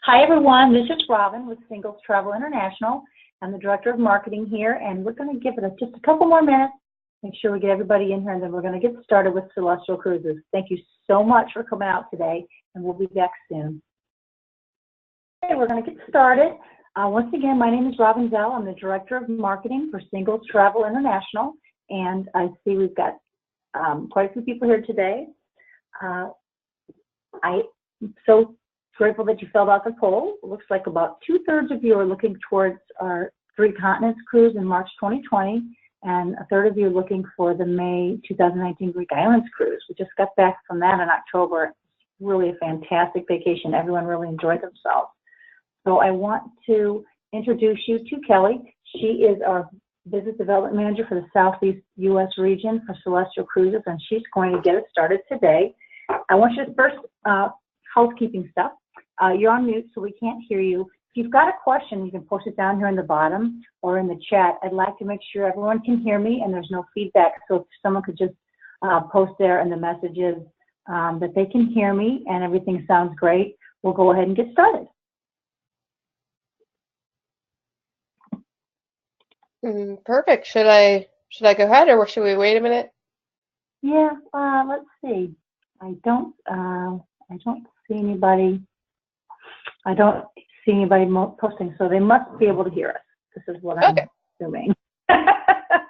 Hi everyone, this is Robin with Singles Travel International. I'm the Director of Marketing here, and we're going to give it just a couple more minutes, make sure we get everybody in here, and then we're going to get started with Celestial Cruises. Thank you so much for coming out today, and we'll be back soon. Okay, we're going to get started. Once again, my name is Robin Zell. I'm the Director of Marketing for Singles Travel International, and I see we've got quite a few people here today. I'm so grateful that you filled out the poll. It looks like about 2/3 of you are looking towards our Three Continents cruise in March 2020, and a third of you are looking for the May 2019 Greek Islands cruise. We just got back from that in October. Really a fantastic vacation. Everyone really enjoyed themselves. So I want to introduce you to Kelly. She is our Business Development Manager for the Southeast U.S. region for Celestial Cruises, and she's going to get us started today. I want you to first, housekeeping stuff. You're on mute, so we can't hear you. If you've got a question, you can post it down here in the bottom or in the chat. I'd like to make sure everyone can hear me and there's no feedback. So if someone could just post there in the messages that they can hear me and everything sounds great, we'll go ahead and get started. Perfect. Should I go ahead, or should we wait a minute? Yeah, let's see. I don't see anybody. I don't see anybody posting, so they must be able to hear us. This is what I'm assuming.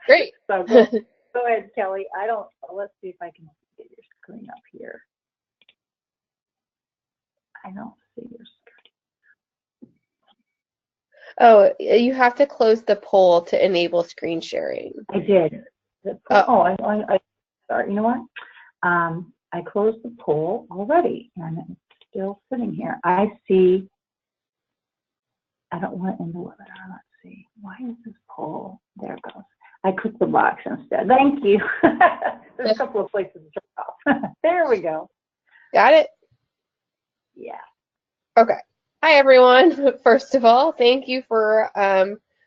Great. So go ahead, Kelly. Let's see if I can get your screen up here. I don't see your screen. Oh, you have to close the poll to enable screen sharing. I did. I sorry. You know what? I closed the poll already, and it's still sitting here. I see. I don't want it in the webinar. Let's see. Why is this poll? There it goes. I clicked the box instead. Thank you. There's a couple of places to drop off. There we go. Got it? Yeah. Okay. Hi, everyone. First of all, thank you for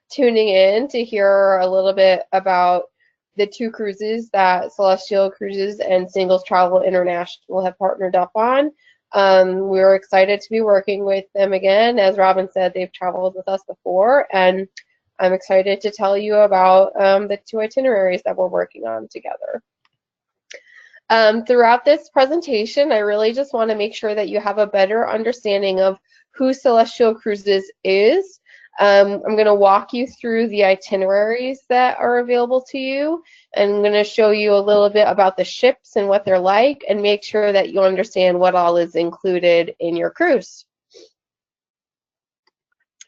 tuning in to hear a little bit about the two cruises that Celestial Cruises and Singles Travel International have partnered up on. We're excited to be working with them again. As Robin said, they've traveled with us before, and I'm excited to tell you about the two itineraries that we're working on together. Throughout this presentation, I really just want to make sure that you have a better understanding of who Celestial Cruises is. I'm going to walk you through the itineraries that are available to you, and I'm going to show you a little bit about the ships and what they're like, and make sure that you understand what all is included in your cruise.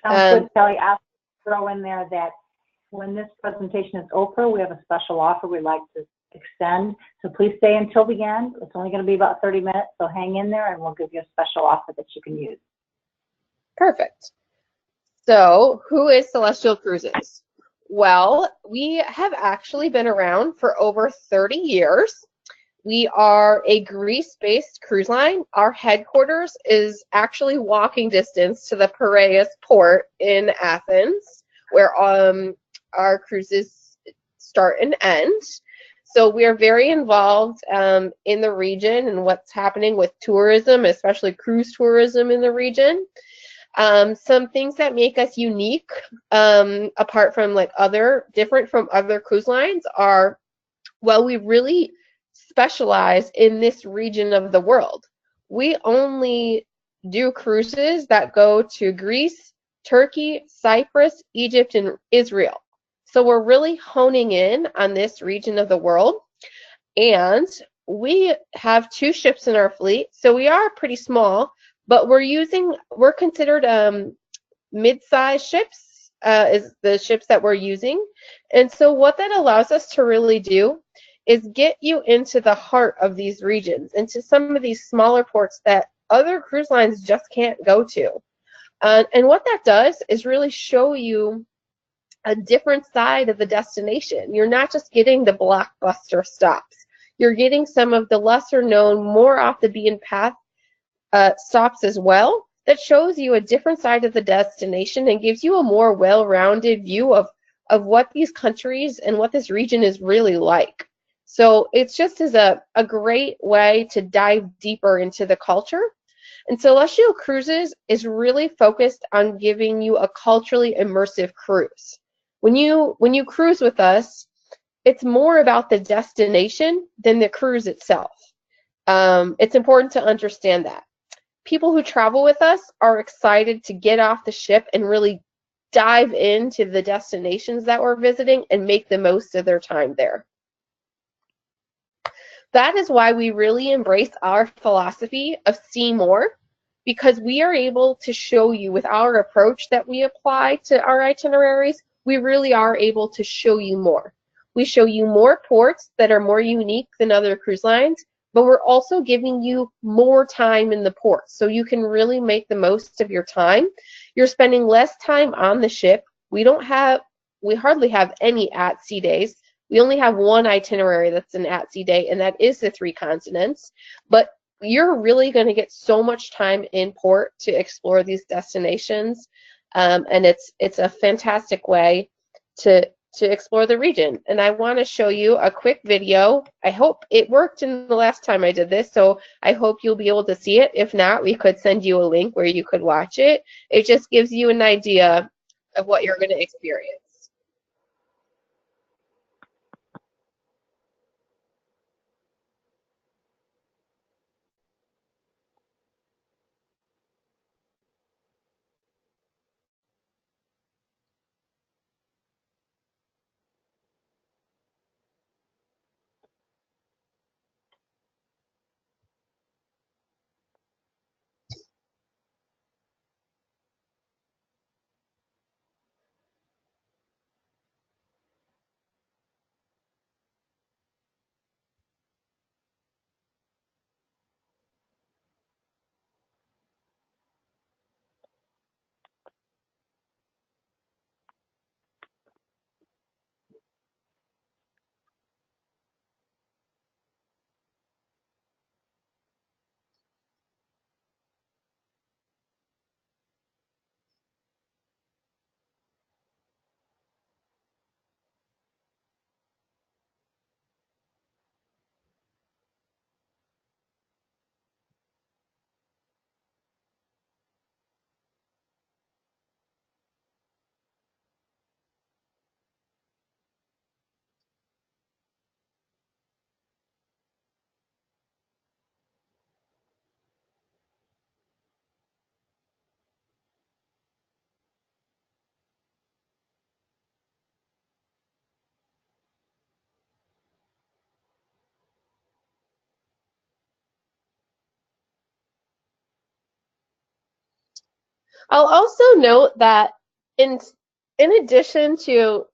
Sounds good, Kelly. I'll throw in there that when this presentation is over, we have a special offer we'd like to extend. So please stay until the end. It's only going to be about 30 minutes, so hang in there and we'll give you a special offer that you can use. Perfect. So, who is Celestial Cruises? Well, we have actually been around for over 30 years. We are a Greece-based cruise line. Our headquarters is actually walking distance to the Piraeus port in Athens, where our cruises start and end. So we are very involved in the region and what's happening with tourism, especially cruise tourism in the region. Some things that make us unique, apart from different from other cruise lines, are, well, we really specialize in this region of the world. We only do cruises that go to Greece, Turkey, Cyprus, Egypt, and Israel. So we're really honing in on this region of the world. And we have 2 ships in our fleet, so we are pretty small, but we're considered mid-sized ships, is the ships that we're using. And so what that allows us to really do is get you into the heart of these regions, into some of these smaller ports that other cruise lines just can't go to. And what that does is really show you a different side of the destination. You're not just getting the blockbuster stops. You're getting some of the lesser known, more off the beaten path stops as well, that shows you a different side of the destination and gives you a more well-rounded view of what these countries and what this region is really like. So it's just as a great way to dive deeper into the culture. And Celestial Cruises is really focused on giving you a culturally immersive cruise. When you cruise with us, it's more about the destination than the cruise itself. It's important to understand that. People who travel with us are excited to get off the ship and really dive into the destinations that we're visiting and make the most of their time there. That is why we really embrace our philosophy of see more, because we are able to show you with our approach that we apply to our itineraries, we really are able to show you more. We show you more ports that are more unique than other cruise lines, but we're also giving you more time in the port, so you can really make the most of your time. You're spending less time on the ship. We hardly have any at-sea days. We only have one itinerary that's an at-sea day, and that is the 3 continents. But you're really going to get so much time in port to explore these destinations, and it's a fantastic way to explore the region. And I want to show you a quick video. I hope it worked in the last time I did this, so I hope you'll be able to see it. If not, we could send you a link where you could watch it. It just gives you an idea of what you're going to experience. I'll also note that in addition to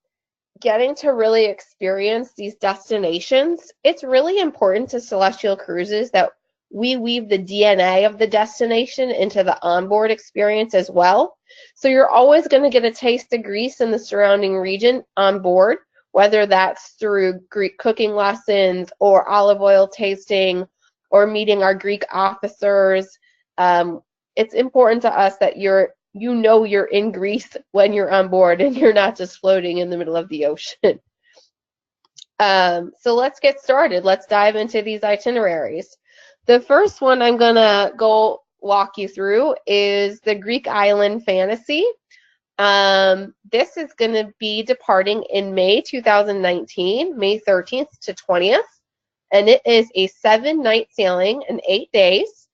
getting to really experience these destinations, it's really important to Celestial Cruises that we weave the DNA of the destination into the onboard experience as well. So you're always going to get a taste of Greece and the surrounding region on board, whether that's through Greek cooking lessons or olive oil tasting or meeting our Greek officers. It's important to us that you're in Greece when you're on board and you're not just floating in the middle of the ocean. So let's get started. Let's dive into these itineraries. The first one I'm going to go walk you through is the Greek Island Fantasy. This is going to be departing in May 2019, May 13th to 20th, and it is a 7-night sailing and 8 days.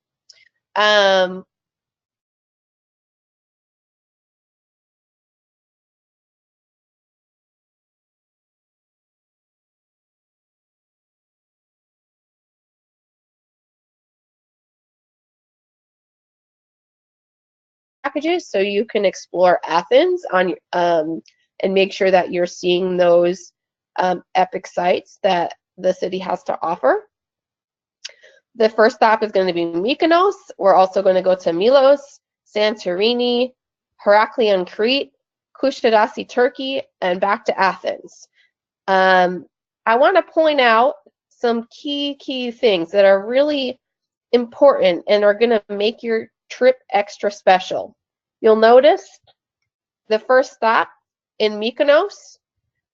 Packages, so you can explore Athens on and make sure that you're seeing those epic sites that the city has to offer. The first stop is going to be Mykonos. We're also going to go to Melos, Santorini, Heraklion, Crete, Kusadasi, Turkey, and back to Athens. I want to point out some key things that are really important and are going to make your trip extra special. You'll notice the first stop in Mykonos,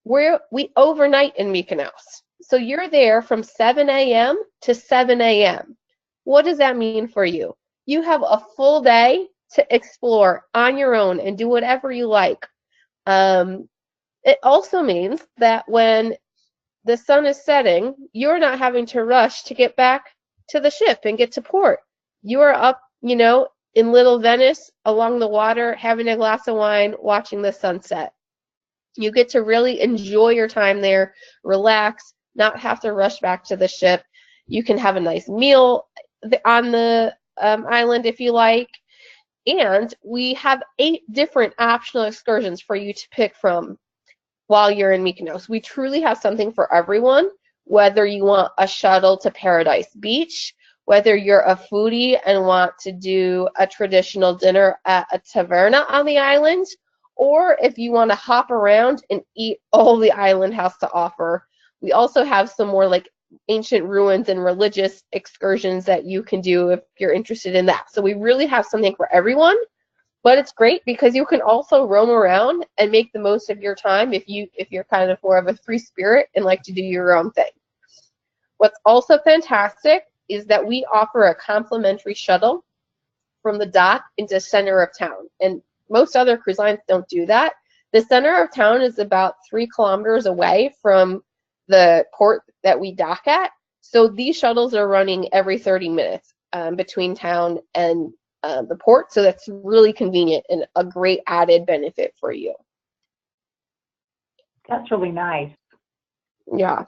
we overnight in Mykonos. So you're there from 7 a.m. to 7 a.m. What does that mean for you? you have a full day to explore on your own and do whatever you like. It also means that when the sun is setting, you're not having to rush to get back to the ship and get to port. You are up, in Little Venice along the water, having a glass of wine, watching the sunset. You get to really enjoy your time there, relax, not have to rush back to the ship. You can have a nice meal on the island if you like. And we have 8 different optional excursions for you to pick from while you're in Mykonos. We truly have something for everyone, whether you want a shuttle to Paradise Beach, whether you're a foodie and want to do a traditional dinner at a taverna on the island, or if you want to hop around and eat all the island has to offer. We also have some more like ancient ruins and religious excursions that you can do if you're interested in that. So we really have something for everyone. But it's great because you can also roam around and make the most of your time if you're kind of more of a free spirit and like to do your own thing. What's also fantastic is that we offer a complimentary shuttle from the dock into center of town. And most other cruise lines don't do that. The center of town is about 3 kilometers away from the port that we dock at. So these shuttles are running every 30 minutes between town and the port, so that's really convenient and a great added benefit for you. That's really nice. Yeah.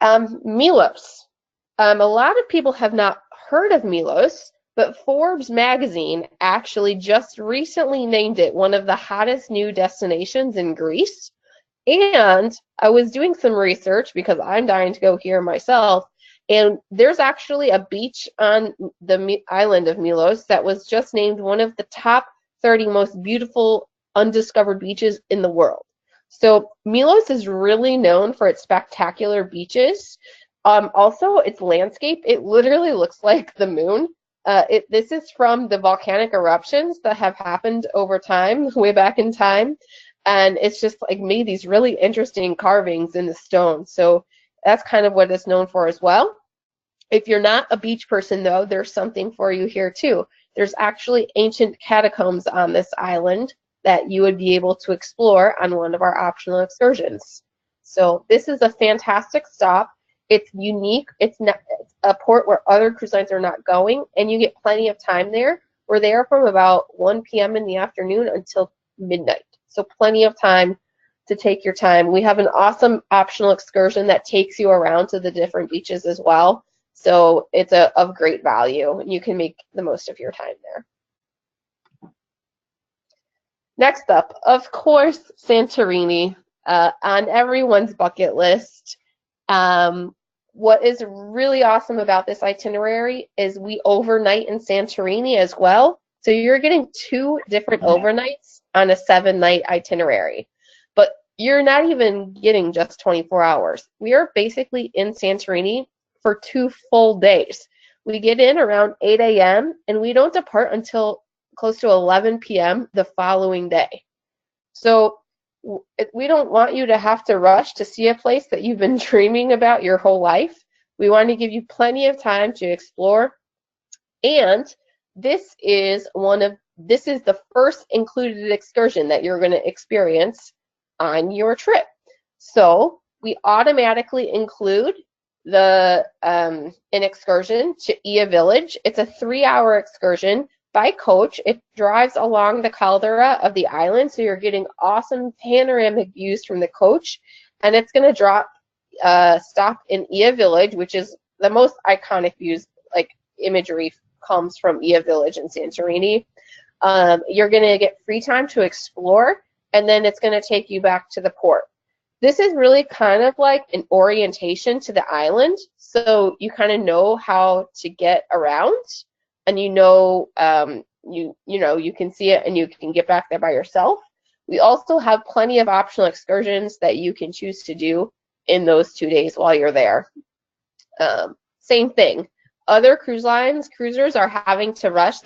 Melos. A lot of people have not heard of Melos, but Forbes magazine actually just recently named it one of the hottest new destinations in Greece. And I was doing some research because I'm dying to go here myself. And there's actually a beach on the island of Melos that was just named one of the top 30 most beautiful undiscovered beaches in the world. So Melos is really known for its spectacular beaches. Also, its landscape, it literally looks like the moon. This is from the volcanic eruptions that have happened over time, way back in time. And it's just like made these really interesting carvings in the stone. So that's kind of what it's known for as well. If you're not a beach person, though, there's something for you here, too. There's actually ancient catacombs on this island that you would be able to explore on one of our optional excursions. So this is a fantastic stop. It's unique. It's a port where other cruise lines are not going, and you get plenty of time there. We're there from about 1 p.m. in the afternoon until midnight. So plenty of time to take your time. We have an awesome optional excursion that takes you around to the different beaches as well. So it's of great value. You can make the most of your time there. Next up, of course, Santorini, on everyone's bucket list. What is really awesome about this itinerary is we overnight in Santorini as well. So you're getting 2 different overnights on a 7-night itinerary. But you're not even getting just 24 hours. We are basically in Santorini for 2 full days. We get in around 8 a.m. and we don't depart until close to 11 p.m. the following day. So we don't want you to have to rush to see a place that you've been dreaming about your whole life. We want to give you plenty of time to explore. And this is the first included excursion that you're going to experience on your trip. So we automatically include an excursion to Ia Village. It's a 3-hour excursion by coach. It drives along the caldera of the island, so you're getting awesome panoramic views from the coach. And it's going to stop in Ia Village, which is the most iconic views, like imagery comes from Ia Village in Santorini. You're going to get free time to explore, and then it's going to take you back to the port. This is really kind of like an orientation to the island, so you kind of know how to get around, and you can see it and you can get back there by yourself. We also have plenty of optional excursions that you can choose to do in those 2 days while you're there. Same thing. Other cruisers are having to rush.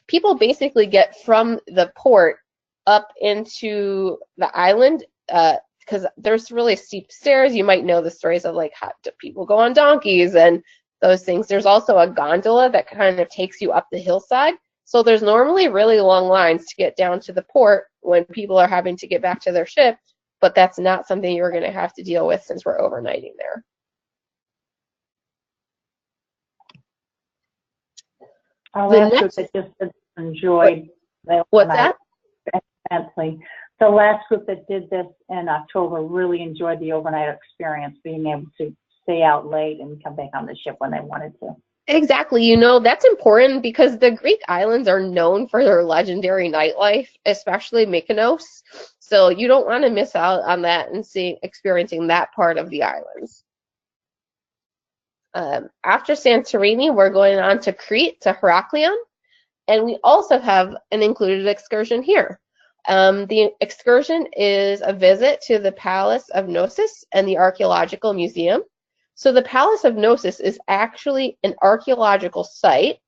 People basically get from the port up into the island because there's really steep stairs. You might know the stories of like how do people go on donkeys and those things. There's also a gondola that kind of takes you up the hillside. So there's normally really long lines to get down to the port when people are having to get back to their ship, but that's not something you're going to have to deal with since we're overnighting there. Our last group that just enjoyed the what's that? Immensely. The last group that did this in October really enjoyed the overnight experience, being able to stay out late and come back on the ship when they wanted to. Exactly. You know, that's important because the Greek islands are known for their legendary nightlife, especially Mykonos. So you don't want to miss out on that and experiencing that part of the islands. After Santorini, we're going on to Crete, to Heraklion, and we also have an included excursion here. The excursion is a visit to the Palace of Knossos and the Archaeological Museum. So the Palace of Knossos is actually an archaeological site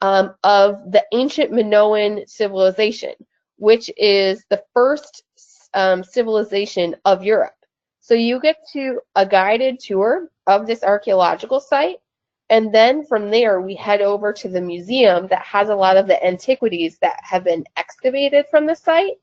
of the ancient Minoan civilization, which is the first civilization of Europe. So you get to a guided tour of this archaeological site, and then from there we head over to the museum that has a lot of the antiquities that have been excavated from the site.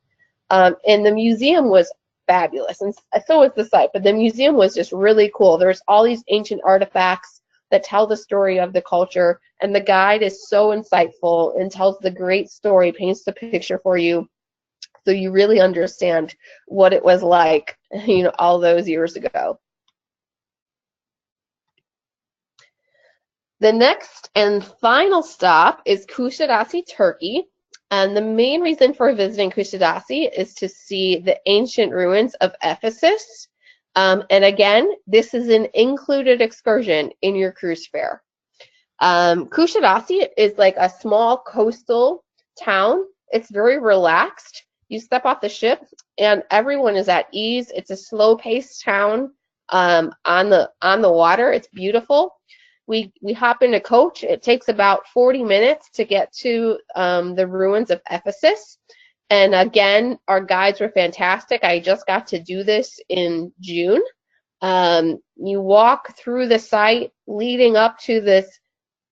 And the museum was fabulous, and so was the site, but the museum was just really cool. There's all these ancient artifacts that tell the story of the culture, and the guide is so insightful and tells the great story, paints the picture for you, so you really understand what it was like, you know, all those years ago. The next and final stop is Kusadasi, Turkey. And the main reason for visiting Kusadasi is to see the ancient ruins of Ephesus. And again, this is an included excursion in your cruise fare. Kusadasi is like a small coastal town. It's very relaxed. You step off the ship and everyone is at ease. It's a slow-paced town on the water. It's beautiful. We hop in a coach. It takes about 40 minutes to get to the ruins of Ephesus. And again, our guides were fantastic. I just got to do this in June. You walk through the site leading up to this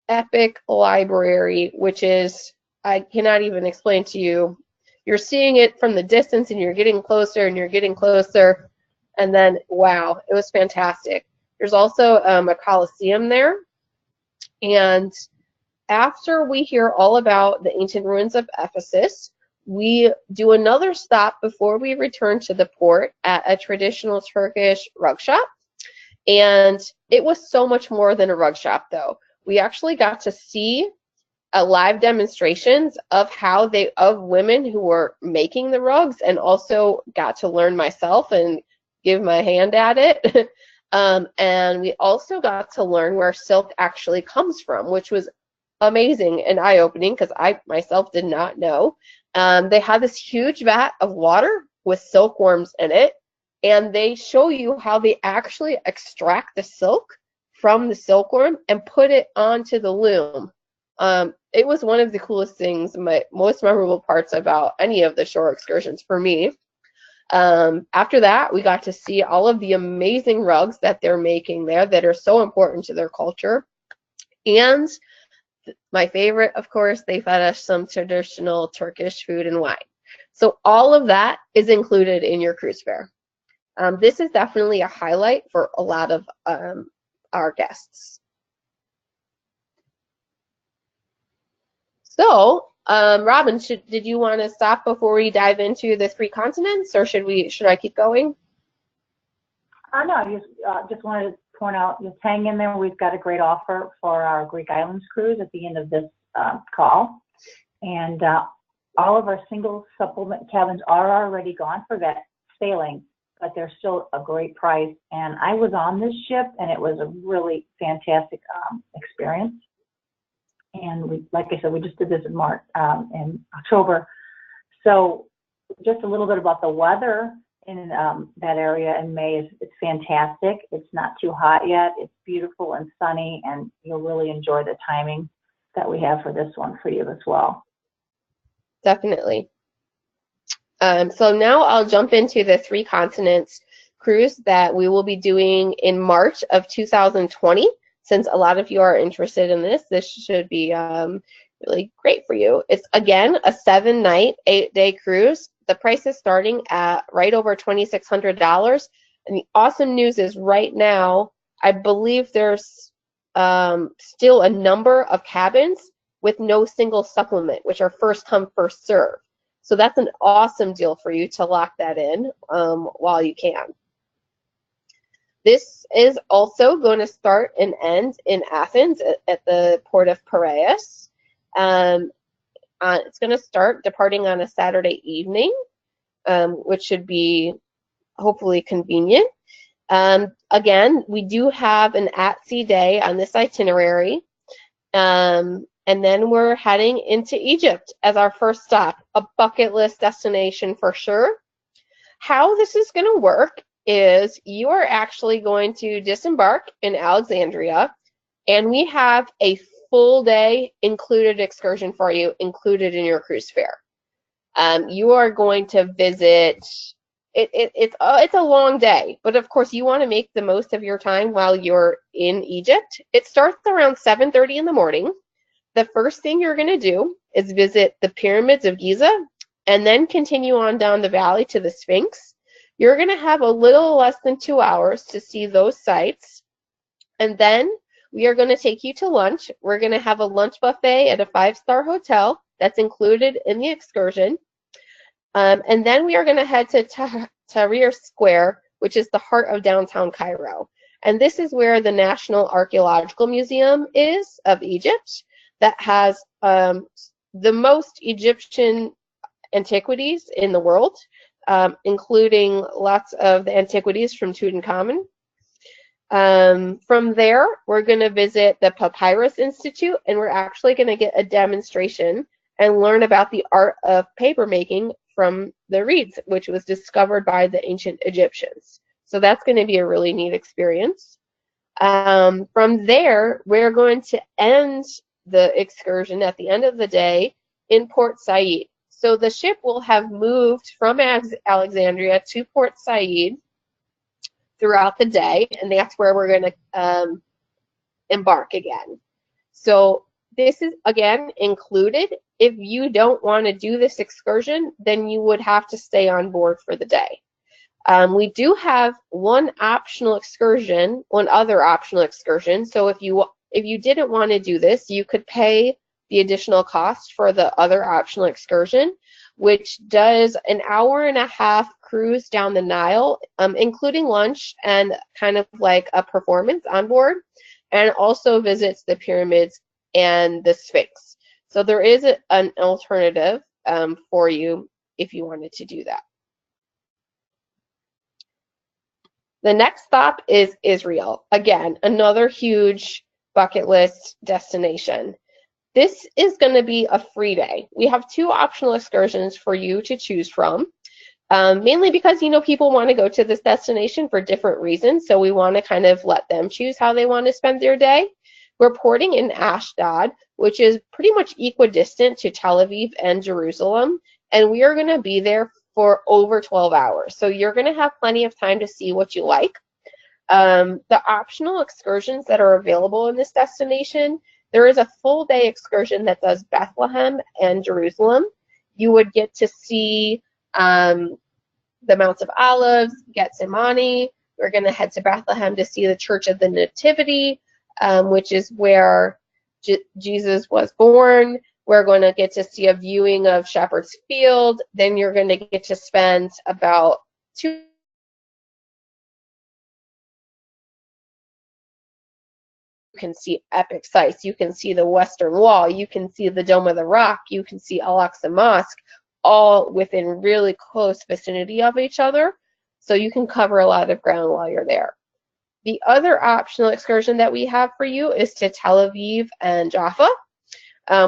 epic library, which is, I cannot even explain to you. You're seeing it from the distance and you're getting closer and you're getting closer. And then, wow, it was fantastic. There's also a Colosseum there. And after we hear all about the ancient ruins of Ephesus, we do another stop before we return to the port at a traditional Turkish rug shop. And it was so much more than a rug shop, though. We actually got to see live demonstrations of women who were making the rugs, and also got to learn myself and give my hand at it. And we also got to learn where silk actually comes from, which was amazing and eye-opening because I myself did not know. They have this huge vat of water with silkworms in it, and they show you how they actually extract the silk from the silkworm and put it onto the loom. It was one of the coolest things, my most memorable parts about any of the shore excursions for me. After that, we got to see all of the amazing rugs that they're making there that are so important to their culture. And my favorite, of course, they fed us some traditional Turkish food and wine. So all of that is included in your cruise fare. This is definitely a highlight for a lot of our guests. So, Robin, did you want to stop before we dive into the 3 continents, or should I keep going? No, I just wanted to point out, just hang in there. We've got a great offer for our Greek Islands cruise at the end of this call. And all of our single supplement cabins are already gone for that sailing, but they're still a great price. And I was on this ship, and it was a really fantastic experience. And like I said, we just did this in October. So just a little bit about the weather in that area in May it's fantastic. It's not too hot yet. It's beautiful and sunny, and you'll really enjoy the timing that we have for this one for you as well. Definitely. So now I'll jump into the 3 continents cruise that we will be doing in March of 2020. since a lot of you are interested in this, this should be really great for you. It's, again, a 7-night, 8-day cruise. The price is starting at right over $2,600. And the awesome news is right now, I believe there's still a number of cabins with no single supplement, which are first come, first serve. So that's an awesome deal for you to lock that in while you can. This is also going to start and end in Athens at the port of Piraeus. It's going to start departing on a Saturday evening, which should be hopefully convenient. Again, we do have an at-sea day on this itinerary. And then we're heading into Egypt as our first stop, a bucket list destination for sure. How this is going to work is you are actually going to disembark in Alexandria, and we have a full day included excursion for you, included in your cruise fare. You are going to visit, it's a long day, but of course you want to make the most of your time while you're in Egypt. It starts around 7:30 in the morning. The first thing you're going to do is visit the pyramids of Giza and then continue on down the valley to the Sphinx. You're going to have a little less than 2 hours to see those sites. And then we are going to take you to lunch. We're going to have a lunch buffet at a 5-star hotel that's included in the excursion. And then we are going to head to Tahrir Square, which is the heart of downtown Cairo. And this is where the National Archaeological Museum is of Egypt, that has the most Egyptian antiquities in the world, including lots of the antiquities from Tutankhamun. From there, we're going to visit the Papyrus Institute, and we're actually going to get a demonstration and learn about the art of papermaking from the reeds, which was discovered by the ancient Egyptians. So that's going to be a really neat experience. From there, we're going to end the excursion at the end of the day in Port Said. So the ship will have moved from Alexandria to Port Said throughout the day, and that's where we're going to embark again. So this is, again, included. If you don't want to do this excursion, then you would have to stay on board for the day. We do have one other optional excursion. So if you didn't want to do this, you could pay the additional cost for the other optional excursion, which does an 1.5-hour cruise down the Nile, including lunch and kind of like a performance on board, and also visits the pyramids and the Sphinx. So there is an alternative for you if you wanted to do that. The next stop is Israel. Again, another huge bucket list destination. This is going to be a free day. We have 2 optional excursions for you to choose from, mainly because, people want to go to this destination for different reasons, so we want to kind of let them choose how they want to spend their day. We're porting in Ashdod, which is pretty much equidistant to Tel Aviv and Jerusalem, and we are going to be there for over 12 hours. So you're going to have plenty of time to see what you like. The optional excursions that are available in this destination, there is a full day excursion that does Bethlehem and Jerusalem. You would get to see the Mounts of Olives, Gethsemane. We're going to head to Bethlehem to see the Church of the Nativity, which is where Jesus was born. We're going to get to see a viewing of Shepherd's Field. Then you're going to get to spend about 2 You can see epic sights. You can see the Western Wall. You can see the Dome of the Rock. You can see Al-Aqsa Mosque, all within really close vicinity of each other. So you can cover a lot of ground while you're there. The other optional excursion that we have for you is to Tel Aviv and Jaffa,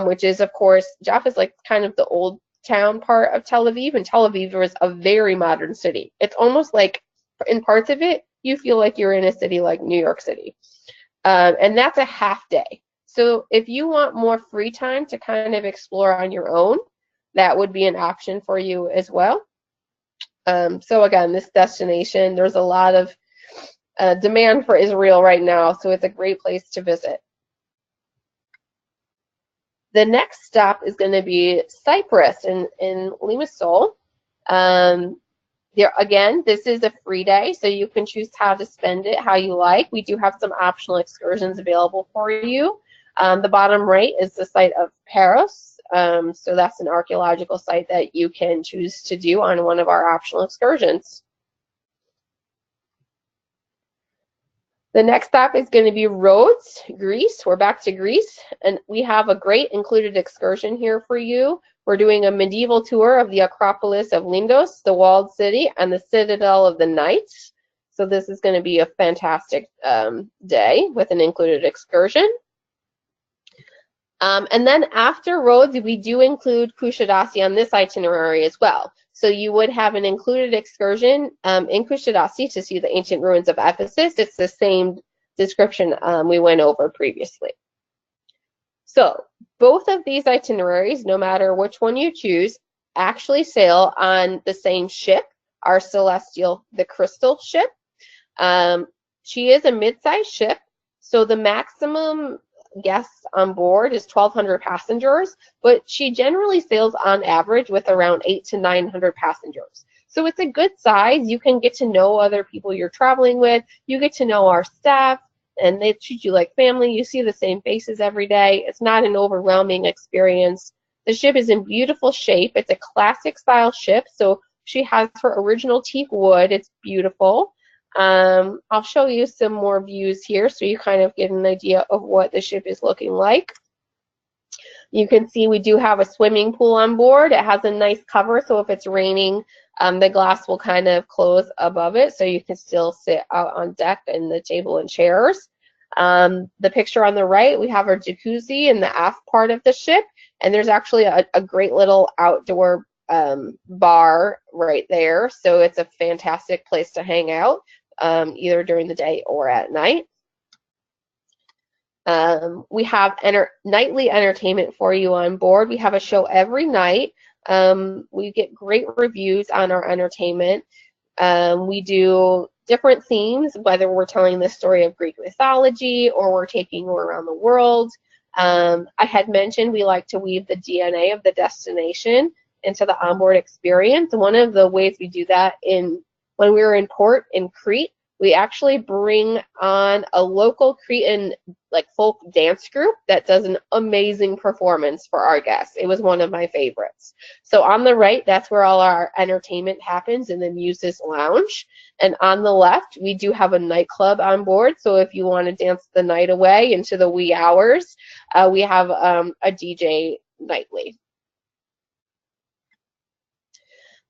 which is, of course, Jaffa is like kind of the old town part of Tel Aviv, and Tel Aviv is a very modern city. It's almost like, in parts of it, you feel like you're in a city like New York City. And that's a half day. So if you want more free time to kind of explore on your own, that would be an option for you as well. So again, this destination, there's a lot of demand for Israel right now, so it's a great place to visit. The next stop is going to be Cyprus in Limassol. Again, this is a free day, so you can choose how to spend it how you like. We do have some optional excursions available for you. The bottom right is the site of Paros. So that's an archaeological site that you can choose to do on one of our optional excursions. The next stop is going to be Rhodes, Greece. We're back to Greece, and we have a great included excursion here for you. We're doing a medieval tour of the Acropolis of Lindos, the walled city, and the Citadel of the Knights. So this is going to be a fantastic day with an included excursion. And then after Rhodes, we do include Kusadasi on this itinerary as well. So you would have an included excursion in Kusadasi to see the ancient ruins of Ephesus. It's the same description we went over previously. So both of these itineraries, no matter which one you choose, actually sail on the same ship, our Celestial, the Crystal ship. She is a mid-sized ship, so the maximum guests on board is 1,200 passengers, but she generally sails on average with around 800 to 900 passengers. So it's a good size. You can get to know other people you're traveling with. You get to know our staff, and they treat you like family. You see the same faces every day. It's not an overwhelming experience. The ship is in beautiful shape. It's a classic style ship, so she has her original teak wood. It's beautiful. I'll show you some more views here so you kind of get an idea of what the ship is looking like. You can see we do have a swimming pool on board. It has a nice cover, so if it's raining, the glass will kind of close above it, so you can still sit out on deck in the table and chairs. The picture on the right, we have our jacuzzi in the aft part of the ship, and there's actually a great little outdoor bar right there, so it's a fantastic place to hang out. Either during the day or at night. We have nightly entertainment for you on board. We have a show every night. We get great reviews on our entertainment. We do different themes, whether we're telling the story of Greek mythology or we're taking you around the world. I had mentioned we like to weave the DNA of the destination into the onboard experience. One of the ways we do that when we were in port in Crete, we actually bring on a local Cretan folk dance group that does an amazing performance for our guests. It was one of my favorites. So on the right, that's where all our entertainment happens in the Muses Lounge. And on the left, we do have a nightclub on board. So if you want to dance the night away into the wee hours, we have a DJ nightly.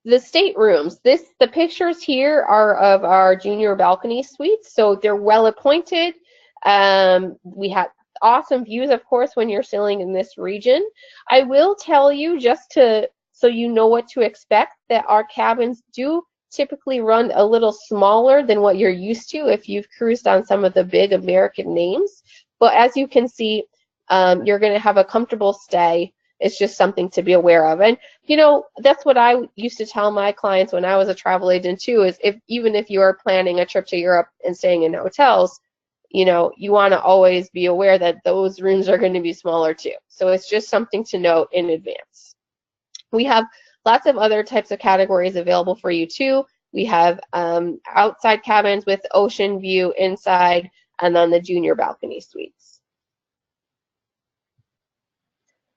The staterooms. The pictures here are of our junior balcony suites, so they're well appointed. We have awesome views, of course, when you're sailing in this region. I will tell you, so you know what to expect, that our cabins do typically run a little smaller than what you're used to if you've cruised on some of the big American names. But as you can see, you're going to have a comfortable stay. It's just something to be aware of. And, that's what I used to tell my clients when I was a travel agent too, is even if you are planning a trip to Europe and staying in hotels, you want to always be aware that those rooms are going to be smaller too. So it's just something to note in advance. We have lots of other types of categories available for you too. We have outside cabins with ocean view inside, and then the junior balcony suites.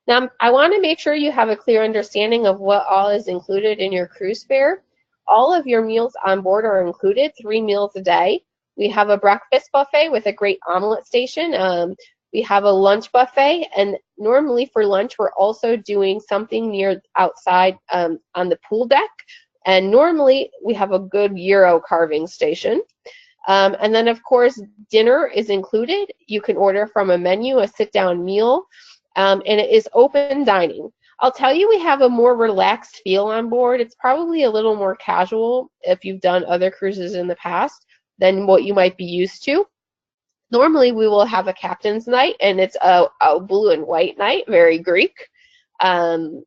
Now, I want to make sure you have a clear understanding of what all is included in your cruise fare. All of your meals on board are included, 3 meals a day. We have a breakfast buffet with a great omelet station. We have a lunch buffet, and normally for lunch, we're also doing something near outside on the pool deck. And normally, we have a good gyro carving station. And then, of course, dinner is included. You can order from a menu, a sit-down meal. And it is open dining. I'll tell you, we have a more relaxed feel on board. It's probably a little more casual if you've done other cruises in the past than what you might be used to. Normally, we will have a captain's night, and it's a blue and white night, very Greek. The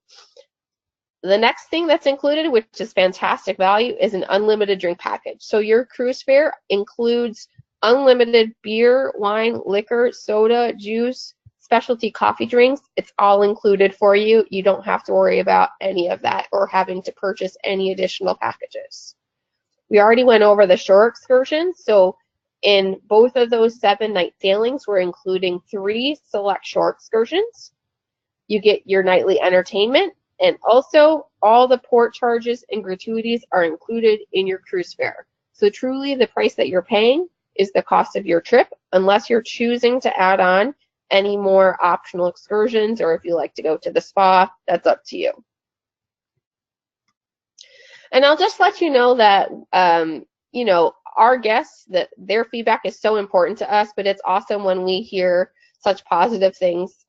next thing that's included, which is fantastic value, is an unlimited drink package. So your cruise fare includes unlimited beer, wine, liquor, soda, juice, specialty coffee drinks. It's all included for you. You don't have to worry about any of that or having to purchase any additional packages. We already went over the shore excursions, so in both of those 7-night sailings, we're including 3 select shore excursions. You get your nightly entertainment, and also all the port charges and gratuities are included in your cruise fare. So truly the price that you're paying is the cost of your trip, unless you're choosing to add on any more optional excursions, or if you like to go to the spa, that's up to you. And I'll just let you know that, you know, our guests, that their feedback is so important to us, but it's awesome when we hear such positive things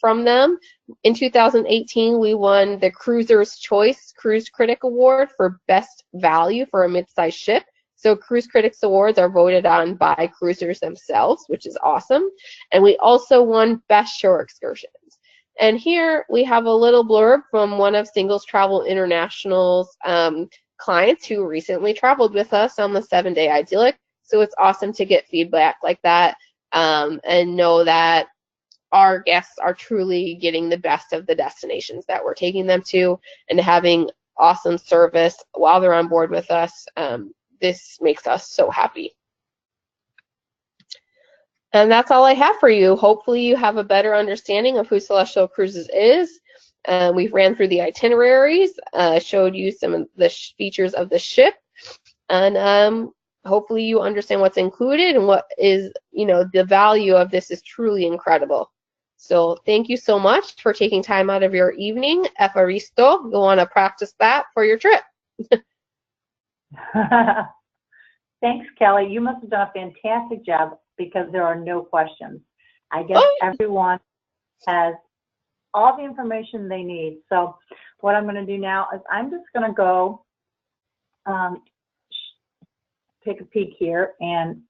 from them. In 2018, we won the Cruiser's Choice Cruise Critic Award for Best Value for a Mid-sized Ship. So Cruise Critics Awards are voted on by cruisers themselves, which is awesome. And we also won Best Shore Excursions. And here we have a little blurb from one of Singles Travel International's clients who recently traveled with us on the 7-day Idyllic. So it's awesome to get feedback like that and know that our guests are truly getting the best of the destinations that we're taking them to and having awesome service while they're on board with us. This makes us so happy. And that's all I have for you. Hopefully you have a better understanding of who Celestyal Cruises is. We've ran through the itineraries, showed you some of the features of the ship, and hopefully you understand what's included and what is, you know, the value of this is truly incredible. So thank you so much for taking time out of your evening. Efaristo, go on to practice that for your trip. Thanks, Kelly. You must have done a fantastic job because there are no questions. I guess everyone has all the information they need. So what I'm going to do now is I'm just going to go take a peek here, and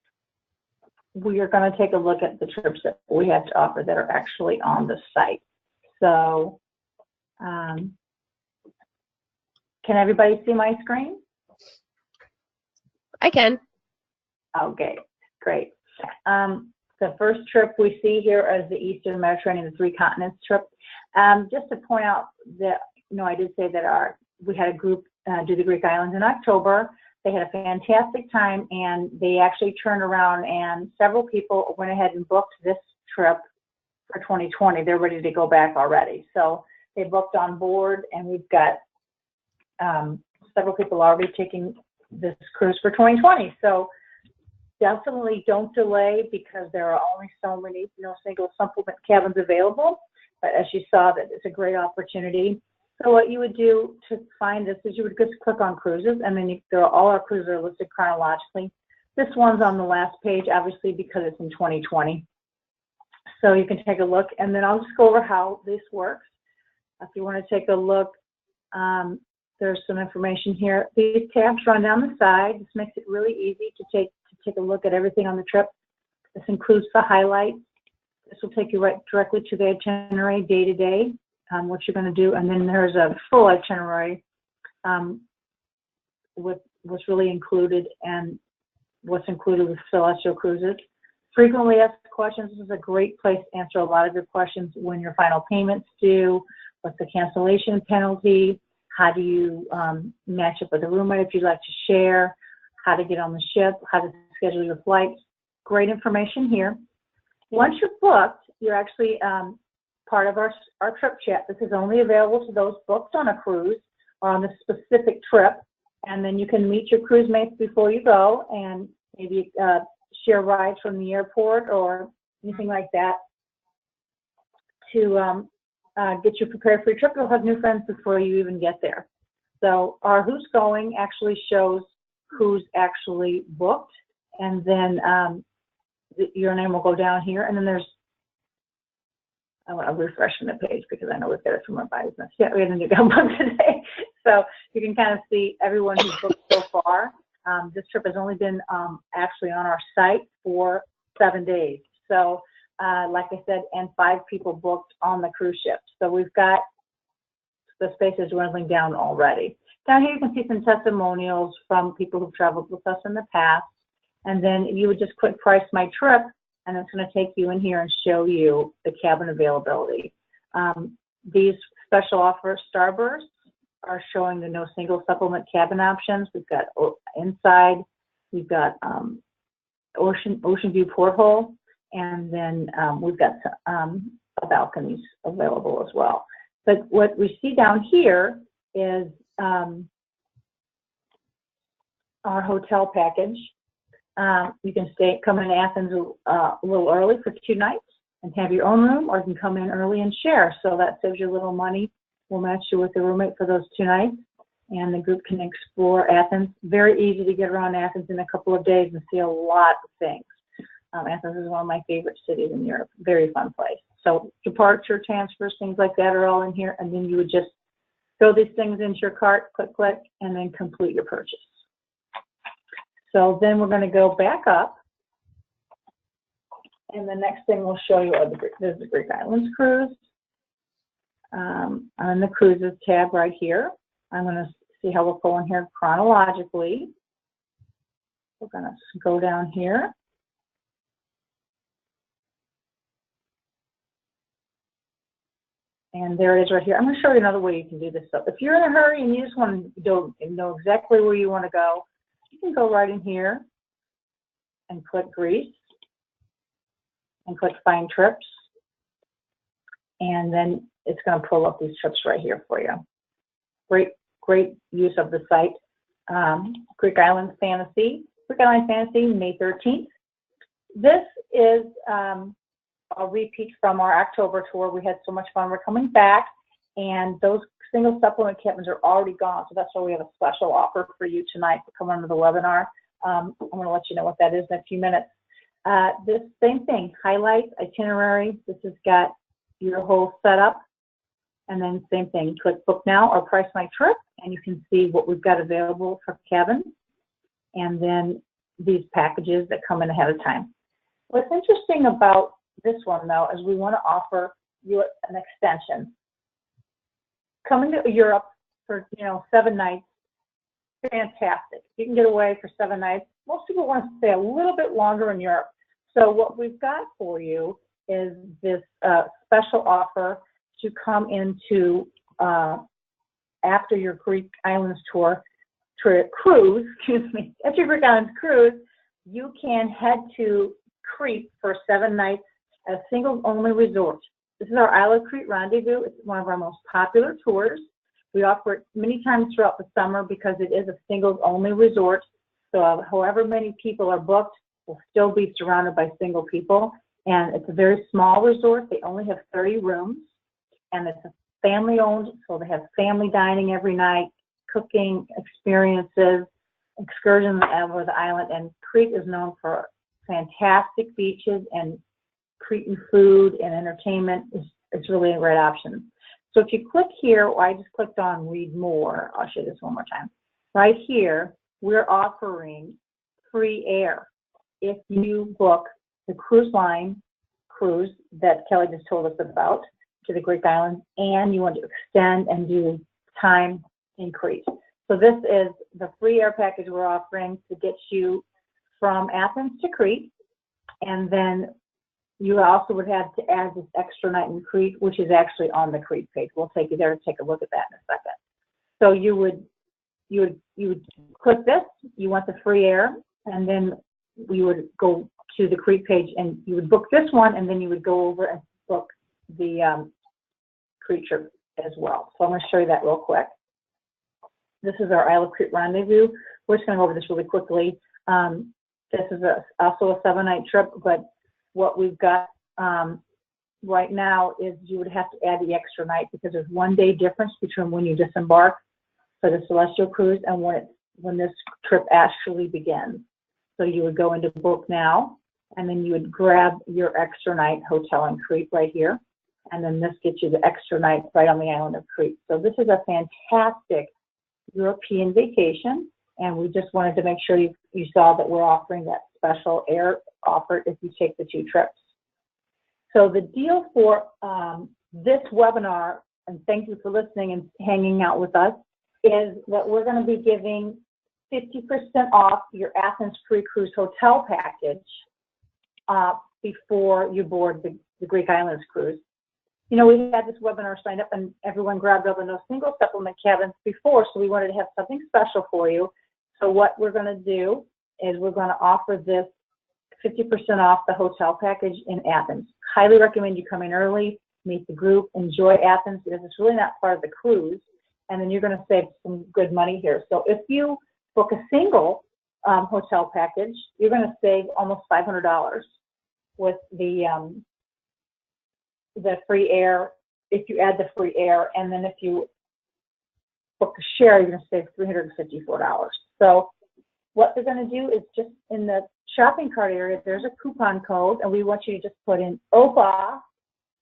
we are going to take a look at the trips that we have to offer that are actually on the site. So can everybody see my screen? I can. Okay, great. The first trip we see here is the Eastern Mediterranean, the 3 continents trip. Just to point out that, you know, I did say that we had a group do the Greek islands in October. They had a fantastic time, and they actually turned around and several people went ahead and booked this trip for 2020. They're ready to go back already. So they booked on board, and we've got several people already taking this cruise for 2020. So definitely don't delay, because there are only so many, you know, single supplement cabins available. But as you saw, that it's a great opportunity. So what you would do to find this is you would just click on cruises, and then all our cruises are listed chronologically. This one's on the last page, obviously, because it's in 2020. So you can take a look, and then I'll just go over how this works. If you want to take a look, there's some information here. These tabs run down the side. This makes it really easy to take a look at everything on the trip. This includes the highlights. This will take you right directly to the itinerary day to day, what you're going to do. And then there's a full itinerary with what's really included and what's included with Celestyal Cruises. Frequently asked questions. This is a great place to answer a lot of your questions. When your final payment's due, what's the cancellation penalty, how do you match up with a roommate if you'd like to share, how to get on the ship, how to schedule your flights. Great information here. Once you're booked, you're actually part of our trip chat. This is only available to those booked on a cruise or on the specific trip. And then you can meet your cruise mates before you go and maybe share rides from the airport or anything like that to get you prepared for your trip. You'll have new friends before you even get there. So our Who's Going actually shows who's actually booked, and then your name will go down here, and then there's, I want to refresh the page because I know we've got it from our business. Yeah, we had a new book today. So you can kind of see everyone who's booked so far. This trip has only been actually on our site for 7 days. So like I said, and 5 people booked on the cruise ship. So we've got, the space is dwindling down already. Down here you can see some testimonials from people who've traveled with us in the past. and then you would just click Price My Trip, and it's going to take you in here and show you the cabin availability. These special offer starbursts are showing the no single supplement cabin options. We've got inside, we've got ocean view porthole, and then we've got balconies available as well. But what we see down here is our hotel package. You can come in Athens a little early for 2 nights and have your own room, or you can come in early and share. So that saves you a little money. We'll match you with a roommate for those 2 nights, and the group can explore Athens. Very easy to get around Athens in a couple of days and see a lot of things. Athens is one of my favorite cities in Europe. Very fun place. So departure, transfers, things like that are all in here, and then you would just throw these things into your cart, click, and then complete your purchase. So then we're going to go back up, and the next thing we'll show you are there's the Greek Islands cruise. On the cruises tab right here, I'm going to see how we're pulling here chronologically. We're going to go down here. And there it is right here. I'm going to show you another way you can do this. So if you're in a hurry and you just want to know exactly where you want to go, you can go right in here and click Greece and click Find Trips. And then it's going to pull up these trips right here for you. Great use of the site. Greek Islands Fantasy, May 13th. This is a repeat from our October tour. We had so much fun. We're coming back, and those single supplement cabins are already gone, so that's why we have a special offer for you tonight to come onto the webinar. I'm going to let you know what that is in a few minutes. This same thing, highlights, itinerary. This has got your whole setup, and then same thing, click Book Now or Price My Trip, and you can see what we've got available for cabins, and then these packages that come in ahead of time. What's interesting about this one, though, is we want to offer you an extension. Coming to Europe for 7 nights, fantastic. You can get away for 7 nights. Most people want to stay a little bit longer in Europe. So what we've got for you is this special offer to come into after your Greek Islands cruise, after your Greek Islands cruise, you can head to Crete for 7 nights as single-only resort. This is our Isle of Crete Rendezvous. It's one of our most popular tours. We offer it many times throughout the summer because it is a singles-only resort. So however many people are booked, we'll still be surrounded by single people. And it's a very small resort. They only have 30 rooms, and it's a family-owned, so they have family dining every night, cooking experiences, excursions over the island. And Crete is known for fantastic beaches, and Cretan food and entertainment. It's really a great option. So if you click here, I just clicked on Read More. I'll show you this one more time. Right here, we're offering free air if you book the cruise line cruise that Kelly just told us about to the Greek Islands, and you want to extend and do time in Crete. So this is the free air package we're offering to get you from Athens to Crete, and then you also would have to add this extra night in Crete, which is actually on the Crete page. We'll take you there to take a look at that in a second. So you would click this, you want the free air, and then we would go to the Crete page and you would book this one, and then you would go over and book the Crete trip as well. So I'm going to show you that real quick. This is our Isle of Crete Rendezvous. We're just going to go over this really quickly. This is also a 7-night trip, but what we've got right now is you would have to add the extra night because there's 1 day difference between when you disembark for the Celestial Cruise and when this trip actually begins. So you would go into Book Now, and then you would grab your extra night hotel in Crete right here, and then this gets you the extra night right on the island of Crete. So this is a fantastic European vacation, and we just wanted to make sure you saw that we're offering that special air offer if you take the 2 trips. So the deal for this webinar, and thank you for listening and hanging out with us, is that we're going to be giving 50% off your Athens pre-cruise hotel package before you board the Greek Islands cruise. You know, we had this webinar signed up and everyone grabbed all the no single supplement cabins before, so we wanted to have something special for you. So what we're going to do is we're going to offer this 50% off the hotel package in Athens. Highly recommend you come in early, meet the group, enjoy Athens, because it's really not part of the cruise, and then you're going to save some good money here. So if you book a single hotel package, you're going to save almost $500 with the free air, if you add the free air, and then if you book a share, you're going to save $354. So what they're going to do is just in the shopping cart area, there's a coupon code, and we want you to just put in OPA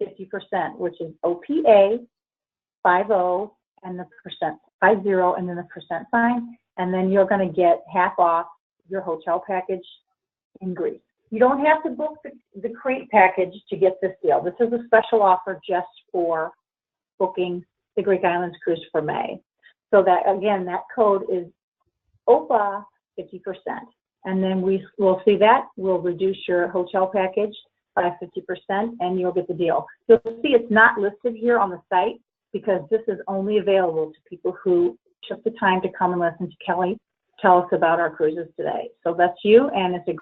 50%, which is OPA 50 and the percent 50 and then the percent sign, and then you're going to get half off your hotel package in Greece. You don't have to book the Crete package to get this deal. This is a special offer just for booking the Greek Islands cruise for May. So that, again, that code is OPA 50%. And then we'll see that. We'll reduce your hotel package by 50%, and you'll get the deal. You'll see it's not listed here on the site because this is only available to people who took the time to come and listen to Kelly tell us about our cruises today. So that's you, and it's a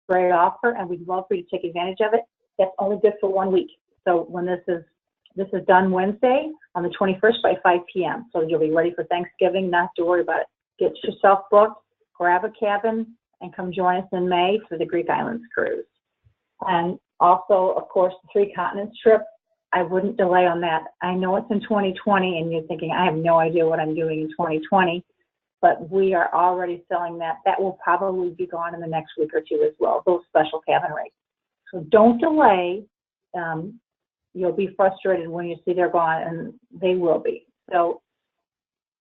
great offer, and we'd love for you to take advantage of it. That's only good for 1 week. So when this is done Wednesday on the 21st by 5 p.m. So you'll be ready for Thanksgiving, not to worry about it. Get yourself booked, grab a cabin, and come join us in May for the Greek Islands cruise. And also, of course, the 3 continents trip, I wouldn't delay on that. I know it's in 2020, and you're thinking, I have no idea what I'm doing in 2020, but we are already selling that. That will probably be gone in the next week or two as well, those special cabin rates. So don't delay. You'll be frustrated when you see they're gone, and they will be. So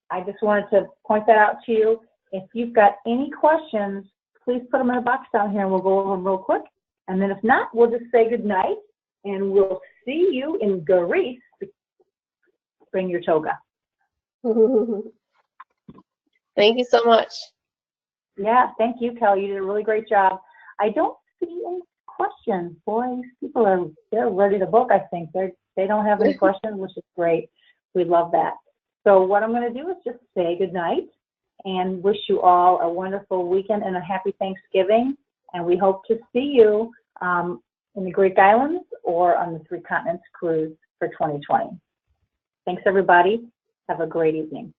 I just wanted to point that out to you. If you've got any questions, please put them in the box down here, and we'll go over them real quick. And then if not, we'll just say good night, and we'll see you in Greece. Bring your toga. Thank you so much. Yeah, thank you, Kelly. You did a really great job. I don't see any questions. Boy, people they're ready to book, I think. They don't have any questions, which is great. We love that. So what I'm going to do is just say good night and wish you all a wonderful weekend and a happy Thanksgiving. And we hope to see you in the Greek Islands or on the 3 continents cruise for 2020. Thanks, everybody. Have a great evening.